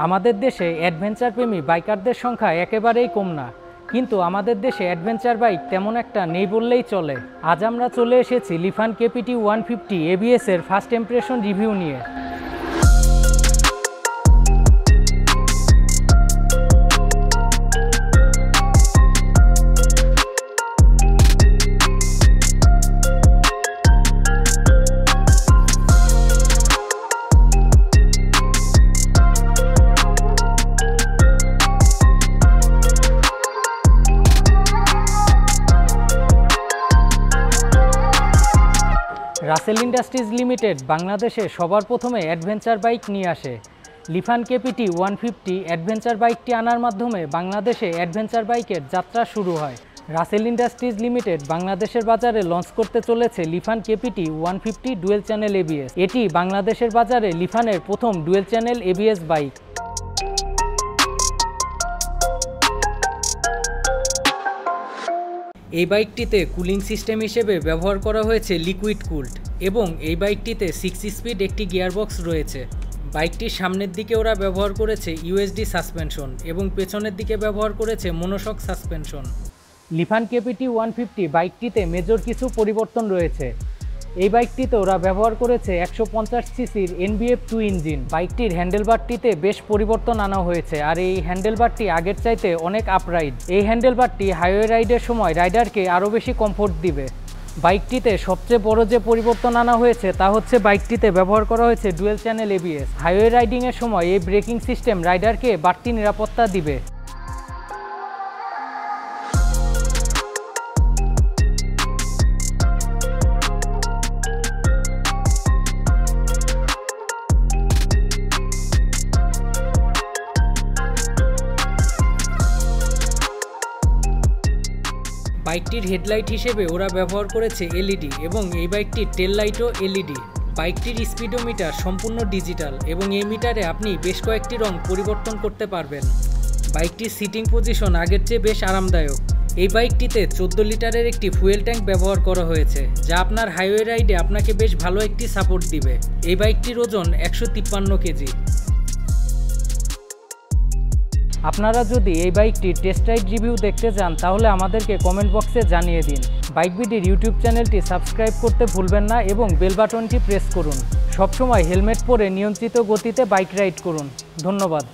আমাদের দেশে অ্যাডভেঞ্চার প্রেমী বাইকারদের সংখ্যা একেবারেই কম না, কিন্তু আমাদের দেশে অ্যাডভেঞ্চার বাইক তেমন একটা নেই বললেই চলে। আজ আমরা চলে এসেছি লিফান কেপিটি 150 ABS এর ফার্স্ট ইমপ্রেশন রিভিউ নিয়ে। রাসেল ইন্ডাস্ট্রিজ লিমিটেড বাংলাদেশে সবার প্রথমে অ্যাডভেঞ্চার বাইক নিয়ে আসে। লিফান কেপিটি 150 অ্যাডভেঞ্চার বাইকটি আনার মাধ্যমে বাংলাদেশে অ্যাডভেঞ্চার বাইকের যাত্রা শুরু হয়। রাসেল ইন্ডাস্ট্রিজ লিমিটেড বাংলাদেশের বাজারে লঞ্চ করতে চলেছে লিফান কেপিটি 150 ডুয়েল চ্যানেল ABS। এটি বাংলাদেশের বাজারে লিফানের প্রথম ডুয়েল চ্যানেল ABS বাইক। এই বাইকটিতে কুলিং সিস্টেম হিসেবে ব্যবহার করা হয়েছে লিকুইড কুলড এবং এই বাইকটিতে 6 স্পিড একটি গিয়ারবক্স রয়েছে। বাইকটির সামনের দিকে ওরা ব্যবহার করেছে USD সাসপেনশন এবং পেছনের দিকে ব্যবহার করেছে মনোশক সাসপেনশন। লিফান কেপিটি 150 বাইকটিতে মেজর কিছু পরিবর্তন রয়েছে। এই বাইকটিতে ওরা ব্যবহার করেছে 150 সিসির NBF2 ইঞ্জিন। বাইকটির হ্যান্ডেলবারটিতে বেশ পরিবর্তন আনা হয়েছে, আর এই হ্যান্ডেলবারটি আগের চাইতে অনেক আপরাইড। এই হ্যান্ডেলবারটি হাইওয়ে রাইডের সময় রাইডারকে আরও বেশি কমফোর্ট দিবে। বাইকটিতে সবচেয়ে বড় যে পরিবর্তন আনা হয়েছে তা হচ্ছে বাইকটিতে ব্যবহার করা হয়েছে ডুয়েল চ্যানেল ABS। হাইওয়ে রাইডিংয়ের সময় এই ব্রেকিং সিস্টেম রাইডারকে বাড়তি নিরাপত্তা দিবে। বাইকটির হেডলাইট হিসেবে ওরা ব্যবহার করেছে LED এবং এই বাইকটির টেল লাইটও LED। বাইকটির স্পিডোমিটার সম্পূর্ণ ডিজিটাল এবং এই মিটারে আপনি বেশ কয়েকটি রং পরিবর্তন করতে পারবেন। বাইকটির সিটিং পজিশন আগের চেয়ে বেশ আরামদায়ক। এই বাইকটিতে 14 লিটারের একটি ফুয়েল ট্যাঙ্ক ব্যবহার করা হয়েছে, যা আপনার হাইওয়ে রাইডে আপনাকে বেশ ভালো একটি সাপোর্ট দিবে। এই বাইকটির ওজন 153 কেজি। আপনারা যদি এই বাইকটির টেস্ট রাইড রিভিউ দেখতে চান তাহলে আমাদেরকে কমেন্ট বক্সে জানিয়ে দিন। বাইক বিডির ইউটিউব চ্যানেলটি সাবস্ক্রাইব করতে ভুলবেন না এবং বেল বাটনটি প্রেস করুন। সবসময় হেলমেট পরে নিয়ন্ত্রিত গতিতে বাইক রাইড করুন। ধন্যবাদ।